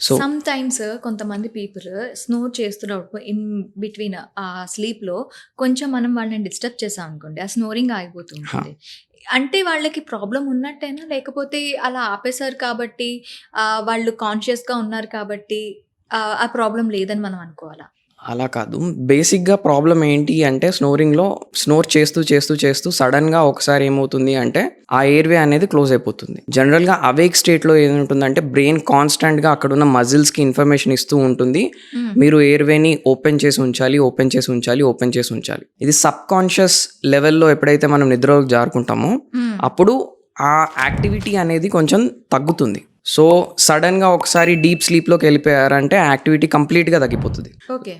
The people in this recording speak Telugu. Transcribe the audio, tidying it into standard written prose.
సో సమ్ టైమ్స్ కొంతమంది పీపుల్ స్నోర్ చేస్తున్నప్పుడు ఇన్ బిట్వీన్ ఆ స్లీప్లో కొంచెం మనం వాళ్ళని డిస్టర్బ్ చేసాం అనుకోండి, ఆ స్నోరింగ్ ఆగిపోతుంటుంది. అంటే వాళ్ళకి ప్రాబ్లం ఉన్నట్టేనా, లేకపోతే అలా ఆపేశారు కాబట్టి వాళ్ళు కాన్షియస్గా ఉన్నారు కాబట్టి ఆ ప్రాబ్లం లేదని మనం అనుకోవాలా? అలా కాదు. బేసిక్‌గా ప్రాబ్లమ్ ఏంటి అంటే స్నోరింగ్‌లో స్నోర్ చేస్తూ, చేస్తూ, చేస్తూ సడెన్‌గా ఒకసారి ఏమవుతుంది అంటే ఆ ఎయిర్‌వే అనేది క్లోజ్ అయిపోతుంది. జనరల్‌గా అవేక్ స్టేట్‌లో ఏముంటుందంటే బ్రెయిన్ కాన్స్టాంట్‌గా అక్కడున్న మజిల్స్‌కి ఇన్ఫర్మేషన్ ఇస్తూ ఉంటుంది. మీరు ఎయిర్‌వేని ఓపెన్ చేసి ఉంచాలి, ఓపెన్ చేసి ఉంచాలి, ఓపెన్ చేసి ఉంచాలి. ఇది సబ్‌కాన్షియస్ లెవెల్‌లో ఎప్పుడైతే మనం నిద్రలోకి జారుకుంటామో అప్పుడు ఆ యాక్టివిటీ అనేది కొంచెం తగ్గుతుంది. సో, సడెన్‌గా ఒకసారి డీప్ స్లీప్‌లోకి వెళ్ళిపోయారంటే ఆ యాక్టివిటీ కంప్లీట్‌గా తగ్గిపోతది. ఓకే.